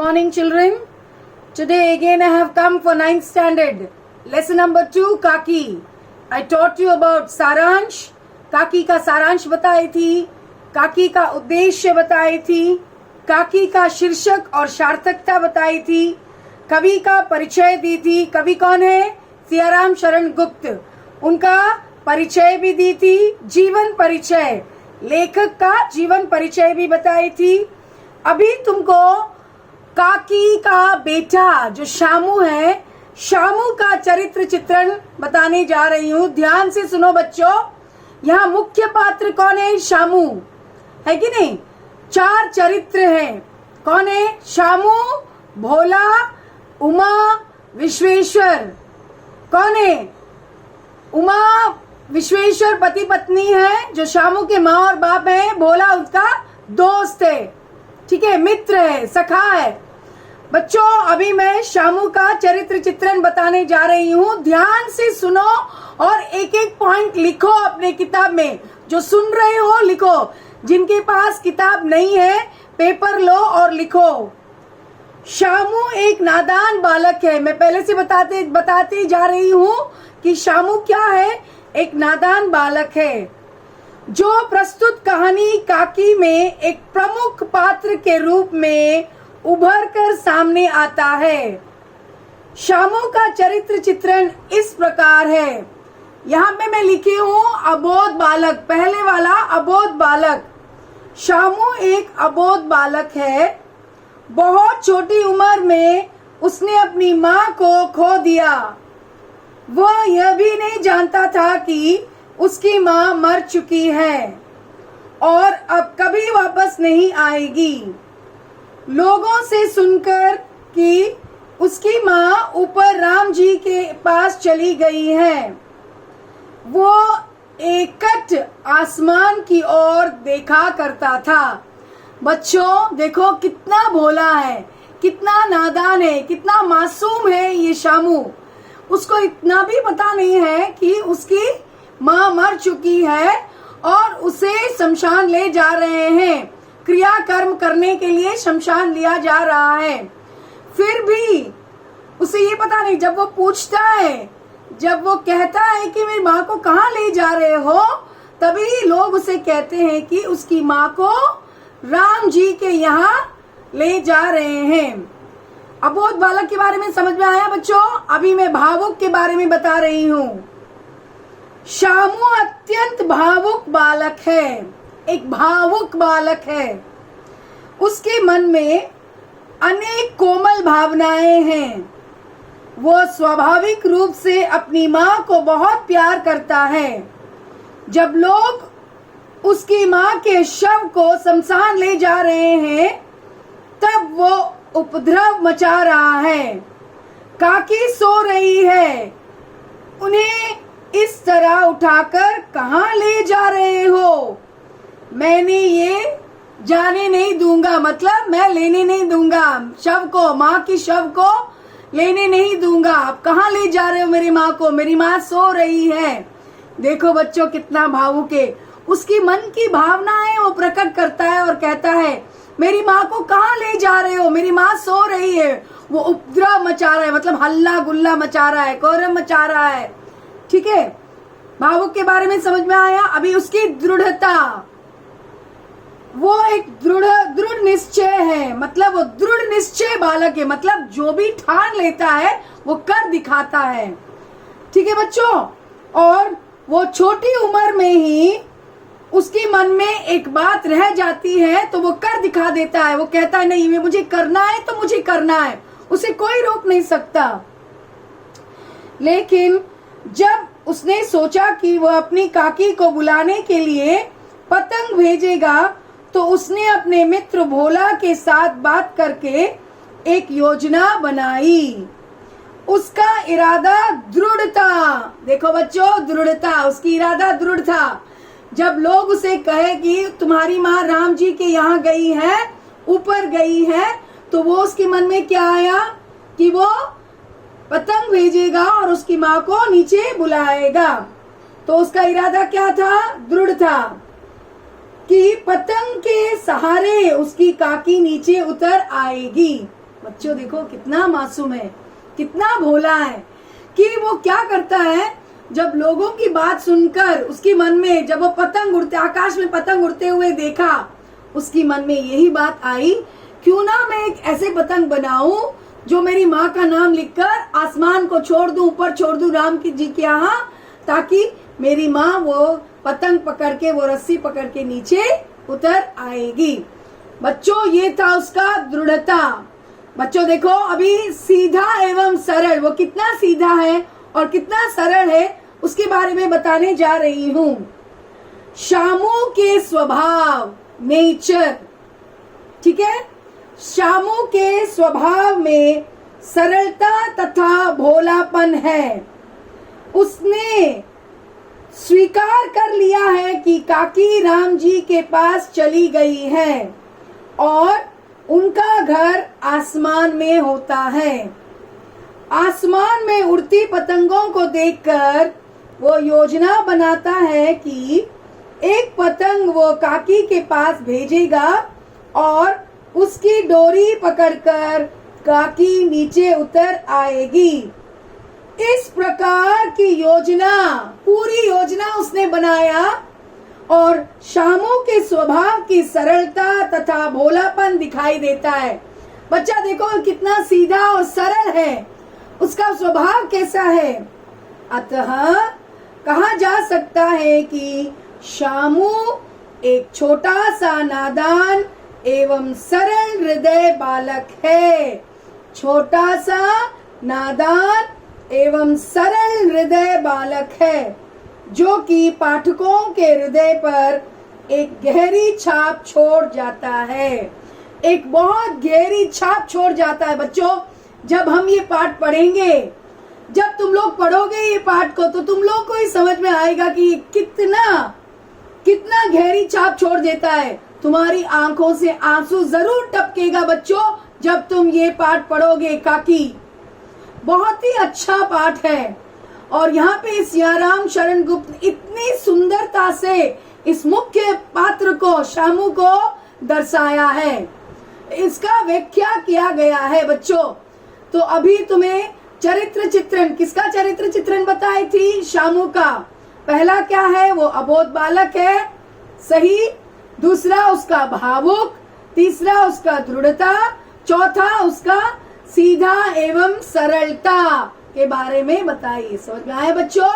Morning children. Today again I have come for 9th standard. Lesson number 2 Kaki. I taught you about सारांश. काकी का सारांश बताई थी, काकी का उद्देश्य बताई थी, काकी का शीर्षक और सार्थकता बताई थी, कवि का परिचय दी थी. कवि कौन है? सियाराम शरण गुप्त. उनका परिचय भी दी थी, जीवन परिचय, लेखक का जीवन परिचय भी बताई थी. अभी तुमको काकी का बेटा जो शामू है, शामू का चरित्र चित्रण बताने जा रही हूँ. ध्यान से सुनो बच्चों. यहाँ मुख्य पात्र कौन है? शामू है कि नहीं? 4 चरित्र हैं. कौन है? शामू, भोला, उमा, विश्वेश्वर. कौन है? उमा विश्वेश्वर पति पत्नी है, जो शामू के माँ और बाप है. भोला उसका दोस्त है, ठीक है, मित्र है, सखा है. बच्चों अभी मैं शामू का चरित्र चित्रण बताने जा रही हूँ. ध्यान से सुनो और एक एक पॉइंट लिखो अपने किताब में. जो सुन रहे हो लिखो, जिनके पास किताब नहीं है पेपर लो और लिखो. शामू एक नादान बालक है. मैं पहले से बताते जा रही हूँ कि शामू क्या है. एक नादान बालक है जो प्रस्तुत कहानी काकी में एक प्रमुख पात्र के रूप में उभर कर सामने आता है. शामू का चरित्र चित्रण इस प्रकार है. यहाँ पे मैं लिखी हूँ अबोध बालक. पहले वाला अबोध बालक. शामू एक अबोध बालक है. बहुत छोटी उम्र में उसने अपनी माँ को खो दिया. वह यह भी नहीं जानता था कि उसकी माँ मर चुकी है और अब कभी वापस नहीं आएगी. लोगों से सुनकर कि उसकी माँ ऊपर राम जी के पास चली गई है, वो एकट आसमान की ओर देखा करता था. बच्चों देखो कितना भोला है, कितना नादान है, कितना मासूम है ये शामू. उसको इतना भी पता नहीं है कि उसकी माँ मर चुकी है और उसे शमशान ले जा रहे हैं. क्रिया कर्म करने के लिए शमशान लिया जा रहा है. फिर भी उसे ये पता नहीं. जब वो पूछता है, जब वो कहता है कि मेरी माँ को कहाँ ले जा रहे हो, तभी लोग उसे कहते हैं कि उसकी माँ को राम जी के यहाँ ले जा रहे हैं. अबोध बालक के बारे में समझ में आया बच्चों? अभी मैं भावुक के बारे में बता रही हूँ. शामू अत्यंत भावुक बालक है. एक भावुक बालक है. उसके मन में अनेक कोमल भावनाएं हैं. वो स्वाभाविक रूप से अपनी माँ को बहुत प्यार करता है. जब लोग उसकी माँ के शव को शमशान ले जा रहे हैं, तब वो उपद्रव मचा रहा है. काकी सो रही है. उन्हें इस तरह उठाकर कहाँ ले जा रहे हो? मैंने ये जाने नहीं दूंगा, मतलब मैं लेने नहीं दूंगा शव को, माँ की शव को लेने नहीं दूंगा. आप कहाँ ले जा रहे हो मेरी माँ को? मेरी माँ सो रही है. देखो बच्चों कितना भावुक है. उसकी मन की भावनाएं वो प्रकट करता है और कहता है मेरी माँ को कहाँ ले जा रहे हो? मेरी माँ सो रही है. वो उपद्रव मचा रहा है, मतलब हल्ला गुल्ला मचा रहा है, कोरम मचा रहा है. ठीक है, भावुक के बारे में समझ में आया. अभी उसकी दृढ़ता, वो एक दृढ़ निश्चय है, मतलब वो दृढ़ निश्चय बालक है. मतलब जो भी ठान लेता है वो कर दिखाता है. ठीक है बच्चों. और वो छोटी उम्र में ही उसके मन में एक बात रह जाती है तो वो कर दिखा देता है. वो कहता है नहीं, मुझे करना है तो मुझे करना है, उसे कोई रोक नहीं सकता. लेकिन जब उसने सोचा कि वह अपनी काकी को बुलाने के लिए पतंग भेजेगा, तो उसने अपने मित्र भोला के साथ बात करके एक योजना बनाई. उसका इरादा दृढ़ था. देखो बच्चों, दृढ़ता, उसकी इरादा दृढ़ था. जब लोग उसे कहे कि तुम्हारी माँ राम जी के यहाँ गई है, ऊपर गई है, तो वो उसके मन में क्या आया कि वो पतंग भेजेगा और उसकी माँ को नीचे बुलाएगा. तो उसका इरादा क्या था? दृढ़ था कि पतंग के सहारे उसकी काकी नीचे उतर आएगी. बच्चों देखो कितना मासूम है, कितना भोला है कि वो क्या करता है, जब लोगों की बात सुनकर उसकी मन में, जब वो पतंग उड़ते, आकाश में पतंग उड़ते हुए देखा, उसकी मन में यही बात आई, क्यों ना मैं एक ऐसे पतंग बनाऊं जो मेरी माँ का नाम लिखकर आसमान को छोड़ दूं, ऊपर छोड़ दूं राम की जी के यहाँ, ताकि मेरी माँ वो पतंग पकड़ के, वो रस्सी पकड़ के नीचे उतर आएगी। बच्चों ये था उसका दृढ़ता। बच्चों देखो अभी सीधा एवं सरल, वो कितना सीधा है और कितना सरल है उसके बारे में बताने जा रही हूँ। शामू के स्वभाव, नेचर, ठीक है, शामू के स्वभाव में सरलता तथा भोलापन है। उसने स्वीकार कर लिया है कि काकी राम जी के पास चली गई है और उनका घर आसमान में होता है। आसमान में उड़ती पतंगों को देखकर वो योजना बनाता है कि एक पतंग वो काकी के पास भेजेगा और उसकी डोरी पकड़कर काकी नीचे उतर आएगी। इस प्रकार की योजना, पूरी योजना उसने बनाया और शामू के स्वभाव की सरलता तथा भोलापन दिखाई देता है। बच्चा देखो कितना सीधा और सरल है, उसका स्वभाव कैसा है। अतः कहा जा सकता है कि शामू एक छोटा सा नादान एवं सरल हृदय बालक है। छोटा सा नादान एवं सरल हृदय बालक है, जो कि पाठकों के हृदय पर एक गहरी छाप छोड़ जाता है। एक बहुत गहरी छाप छोड़ जाता है। बच्चों जब हम ये पाठ पढ़ेंगे, जब तुम लोग पढ़ोगे ये पाठ को, तो तुम लोग को ही समझ में आएगा कि कितना गहरी छाप छोड़ देता है। तुम्हारी आंखों से आंसू जरूर टपकेगा बच्चों जब तुम ये पाठ पढ़ोगे। काकी बहुत ही अच्छा पाठ है और यहाँ पे सियाराम शरण गुप्त इतनी सुंदरता से इस मुख्य पात्र को, शामू को दर्शाया है, इसका व्याख्या किया गया है। बच्चों तो अभी तुम्हें चरित्र चित्रण, किसका चरित्र चित्रण बताई थी? शामू का। पहला क्या है? वो अबोध बालक है, सही। दूसरा उसका भावुक, तीसरा उसका दृढ़ता, चौथा उसका सीधा एवं सरलता के बारे में बताइए। समझ में आए बच्चों?